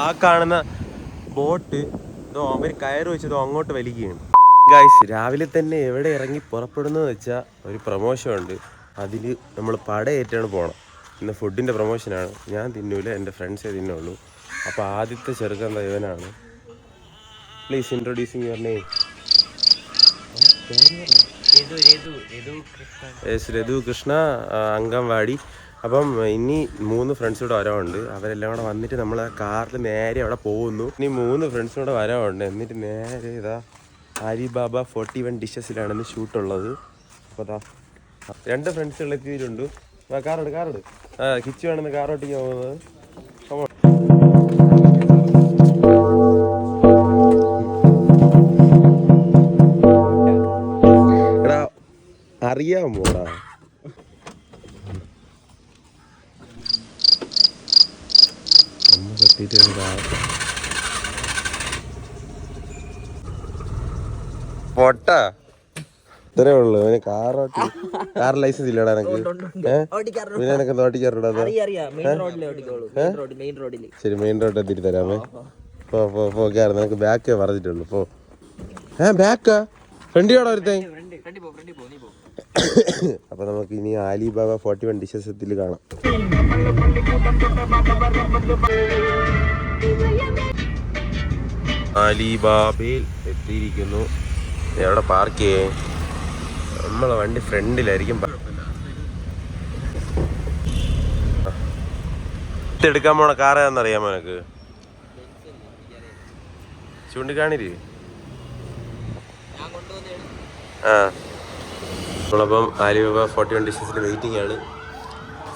ആ കാണുന്ന ബോട്ട് ഇതോ അവര് കയറ് വെച്ചതോ അങ്ങോട്ട് വലിക്കുകയാണ്. ഗൈസ്, രാവിലെ തന്നെ എവിടെ ഇറങ്ങി പുറപ്പെടുന്നത് വെച്ചാൽ ഒരു പ്രൊമോഷൻ ഉണ്ട്. അതിൽ നമ്മൾ പടയേറ്റാണ് പോകണം. ഇന്ന് ഫുഡിൻ്റെ പ്രൊമോഷനാണ്. ഞാൻ തിന്നൂല, എൻ്റെ ഫ്രണ്ട്സേ തിന്നുള്ളൂ. അപ്പോൾ ആദ്യത്തെ ചെറുക്കൻ ഇവനാണ്. Please introducing your name. Raghu Krishna, anganwadi. അപ്പം ഇനി 3 ഫ്രണ്ട്സ് കൂടെ വരാറുണ്ട്. അവരെല്ലാം കൂടെ വന്നിട്ട് നമ്മൾ കാറിൽ നേരെ അവിടെ പോകുന്നു. ഇനി 3 ഫ്രണ്ട്സും കൂടെ വരാറുണ്ട്. എന്നിട്ട് നേരെ ഇതാ അലിബാബ 41 ഡിഷസിലാണെന്ന് ഷൂട്ടുള്ളത്. അപ്പോൾ അതാ 2 ഫ്രണ്ട്സുകൾ എത്തിയിട്ടുണ്ട്. കാറോട് കിച്ചു വേണമെന്ന് കാറോട്ടിക്ക് പോകുന്നത്. എടാ അറിയാമോടാ? പൊട്ട ഇത്രേ ഉള്ളു. കാർ ലൈസൻസ് ഇല്ലടാ എനക്ക്. പിന്നെ എനക്ക് ഓട്ടിക്കാറുണ്ടോ? ശരി, മെയിൻ റോഡ് എത്തിയിട്ട് തരാമേ. പോകാറ് നിനക്ക് ബാക്ക് പറഞ്ഞിട്ടുള്ളൂ. പോ. ബാക്കാ ഫ്രണ്ടിയോടെ ഒരുത്തേ. അപ്പൊ നമുക്ക് ഇനി അലിബാബ 41 ഡിഷസത്തിൽ കാണാം. അലിബാബയിൽ എത്തിയിരിക്കുന്നു. എവിടെ പാർക്ക് ചെയ്യേ? നമ്മളെ വണ്ടി ഫ്രണ്ടിലായിരിക്കും. എടുക്കാൻ പോണ കാർ ഏതാണെന്നറിയാമോ എനക്ക്? ചൂണ്ടിക്കാണിര്. നമ്മളപ്പം അലിബാബ 41 ഡിഷസിൽ വെയിറ്റിംഗ് ആണ്.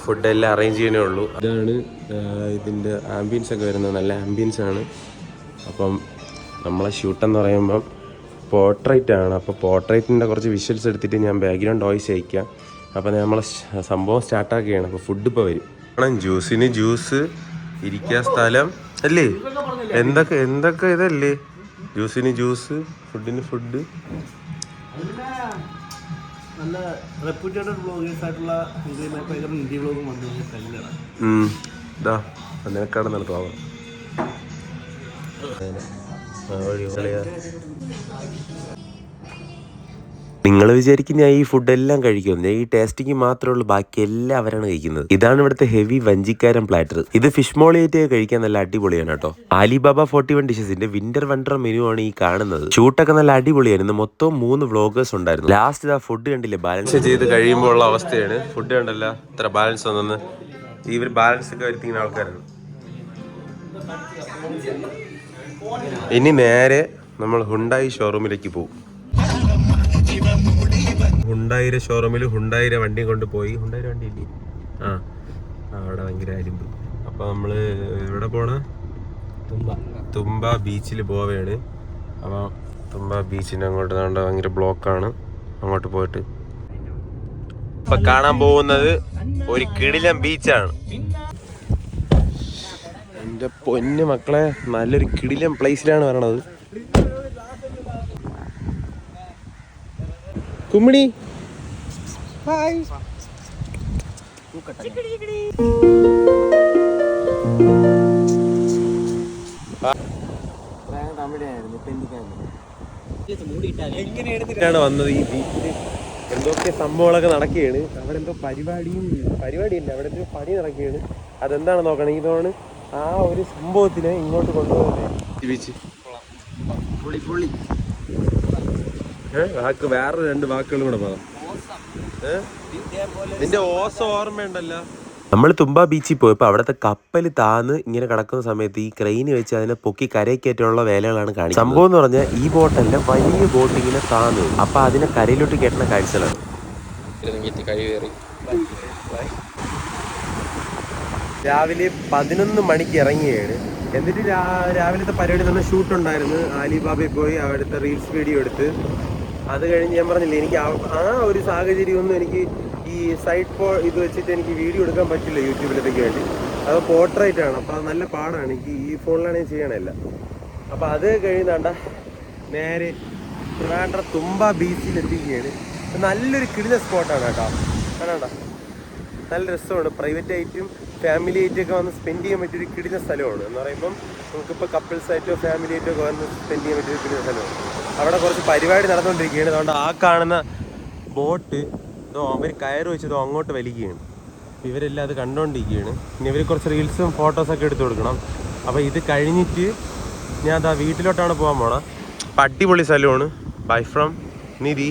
ഫുഡെല്ലാം അറേഞ്ച് ചെയ്യാനേ ഉള്ളൂ. ഇതാണ് ഇതിൻ്റെ ആംബിയൻസ് ഒക്കെ വരുന്നത്. നല്ല ആംബിയൻസ് ആണ്. അപ്പം നമ്മളെ ഷൂട്ടെന്ന് പറയുമ്പം പോർട്രേറ്റ് ആണ്. അപ്പോൾ പോർട്രേറ്റിൻ്റെ കുറച്ച് വിഷ്വൽസ് എടുത്തിട്ട് ഞാൻ ബാക്ക്ഗ്രൗണ്ട് വോയിസ് അയക്കാം. അപ്പോൾ നമ്മളെ സംഭവം സ്റ്റാർട്ടാക്കുകയാണ്. അപ്പോൾ ഫുഡ് ഇപ്പോൾ വരും. ജ്യൂസിന് ജ്യൂസ്, ഇരിക്കാൻ സ്ഥലം അല്ലേ, എന്തൊക്കെ ഇതല്ലേ. ജ്യൂസിന് ജ്യൂസ്, ഫുഡിന് ഫുഡ്. നല്ല റെപ്യൂട്ടഡ് വ്ളോഗേഴ്സ് ആയിട്ടുള്ള ഇന്ത്യ വ്ളോഗും വന്നു. നിനക്കാണ് നല്ല തോന്നുന്നത്. നിങ്ങൾ വിചാരിക്കും ഞാൻ ഈ ഫുഡെല്ലാം കഴിക്കും. ഈ ടേസ്റ്റിങ് മാത്രമേ ഉള്ളൂ, ബാക്കി എല്ലാം അവരാണ് കഴിക്കുന്നത്. ഇതാണ് ഇവിടുത്തെ ഹെവി വഞ്ചിക്കാരൻ പ്ലാറ്റർ. ഇത് ഫിഷ് മോളിയേറ്റ് കഴിക്കാൻ നല്ല അടിപൊളിയാണ് കേട്ടോ. അലിബാബ 41 ഡിഷസിന്റെ വിന്റർ വണ്ടർ മെനു ആണ് ഈ കാണുന്നത്. ഷൂട്ടൊക്കെ നല്ല അടിപൊളിയായിരുന്നു. മൊത്തം 3 വ്ളോഗേഴ്സ് ഉണ്ടായിരുന്നു. ലാസ്റ്റ് ഇതാ ഫുഡ് കണ്ടില്ലേ, ബാലൻസ് ചെയ്ത് കഴിയുമ്പോൾ ഉള്ള അവസ്ഥയാണ്. ഫുഡ് കണ്ടല്ല ഇത്ര ബാലൻസ് വന്നെന്ന്. ഇവർ ബാലൻസ് ഒക്കെ വരുത്തിക്കുന്ന ആൾക്കാരാണ്. ഇനി നേരെ നമ്മൾ ഹുണ്ടായി ഷോറൂമിലേക്ക് പോകും. ഹുണ്ടായിരെ ഷോറൂമിൽ ഹുണ്ടായിരെ വണ്ടി കൊണ്ടുപോയി. ഹുണ്ടായിരെ വണ്ടി ഇല്ലേ? അവിടെ ഭയങ്കര അരിമ്പ്. അപ്പോൾ നമ്മൾ എവിടെ പോണ? തുമ്പ ബീച്ചിൽ പോവുകയാണ്. അപ്പോൾ തുമ്പ ബീച്ചിൻ്റെ അങ്ങോട്ട് വേണ്ട ഭയങ്കര ബ്ലോക്കാണ്. അങ്ങോട്ട് പോയിട്ട് ഇപ്പം കാണാൻ പോകുന്നത് ഒരു കിടിലൻ ബീച്ചാണ്. എൻ്റെ പൊന്നു മക്കളെ, നല്ലൊരു കിടിലൻ പ്ലേസിലാണ് വരണത്. കുമ്മിണി ഹായ്. എങ്ങനെയാണ് വന്നത് ഈ ബീച്ചിൽ? എന്തൊക്കെ സംഭവങ്ങളൊക്കെ നടക്കുകയാണ്. അവിടെ എന്തോ പരിപാടിയില്ല, അവിടെ എന്തോ പണി നടക്കുകയാണ്. അതെന്താണ് നോക്കണം. ഇതാണ് ആ ഒരു സംഭവത്തിനെ ഇങ്ങോട്ട് കൊണ്ടുപോകുന്നത്. ബീച്ച് വാക്ക് വേറെ 2 വാക്കുകളും കൂടെ പറയാം. നിന്റെ ഓസം ഓർമ്മയുണ്ടല്ലോ. നമ്മൾ തുമ്പ ബീച്ചിൽ പോയപ്പോൾ അവിടുത്തെ കപ്പൽ താന്ന് ഇങ്ങനെ കിടക്കുന്ന സമയത്ത് ഈ ക്രെയിന് വെച്ച് അതിനെ പൊക്കി കരയ്ക്കേറ്റുള്ള വേലകളാണ് കാണിക്കുന്നത്. സംഭവം എന്ന് പറഞ്ഞാൽ ഈ ബോട്ടല്ല, വലിയ ബോട്ട് ഇങ്ങനെ താന്ന്, അപ്പൊ അതിനെ കരയിലോട്ട് കയറ്റുന്ന കാഴ്ചകളാണ്. രാവിലെ 11 മണിക്ക് ഇറങ്ങിയാണ്. എന്നിട്ട് രാവിലത്തെ പരിപാടി തന്നെ ഷൂട്ടുണ്ടായിരുന്നു. അലിബാബയിൽ പോയി അവിടുത്തെ റീൽസ് വീഡിയോ എടുത്ത് അത് കഴിഞ്ഞ് ഞാൻ പറഞ്ഞില്ലേ, എനിക്ക് ആ ഒരു സാഹചര്യമൊന്നും എനിക്ക് ഈ സൈഡ് ഇത് വെച്ചിട്ട് എനിക്ക് വീഡിയോ എടുക്കാൻ പറ്റില്ല യൂട്യൂബിലത്തേക്ക് വേണ്ടി. അത് പോർട്രേറ്റ് ആണ്. അപ്പോൾ അത് നല്ല പാടാണ്. എനിക്ക് ഈ ഫോണിലാണ് ഞാൻ ചെയ്യണമല്ല. അപ്പോൾ അത് കഴിയുന്നാണ്ട നേരെ ട്രിവാൻഡ്രം തുമ്പ ബീച്ചിലെത്തിക്കുകയാണ്. നല്ലൊരു കിടില സ്പോട്ടാണ് കേട്ടോ. കാണാണ്ട നല്ല രസമാണ്. പ്രൈവറ്റ് ആയിട്ടും ഫാമിലി ആയിട്ടൊക്കെ വന്ന് സ്പെൻഡ് ചെയ്യാൻ പറ്റിയൊരു കിടില സ്ഥലമാണ്. എന്ന് പറയുമ്പം നമുക്കിപ്പോൾ കപ്പിൾസായിട്ടോ ഫാമിലി ആയിട്ടോ വന്ന് സ്പെൻഡ് ചെയ്യാൻ പറ്റിയ സ്ഥലമാണ്. അവിടെ കുറച്ച് പരിപാടി നടന്നുകൊണ്ടിരിക്കുകയാണ്. അതുകൊണ്ട് ആ കാണുന്ന ബോട്ട് ഇതോ അവർ കയറ് വെച്ചതോ അങ്ങോട്ട് വലിക്കുകയാണ്. ഇവരെല്ലാം അത് കണ്ടുകൊണ്ടിരിക്കുകയാണ്. ഇനി ഇവർ കുറച്ച് റീൽസും ഫോട്ടോസൊക്കെ എടുത്തു കൊടുക്കണം. അപ്പോൾ ഇത് കഴിഞ്ഞിട്ട് ഞാൻ അതാ വീട്ടിലോട്ടാണ് പോകാൻ പോണത്. അപ്പം അടിപൊളി സ്ഥലമാണ്. Bye from Nidhi.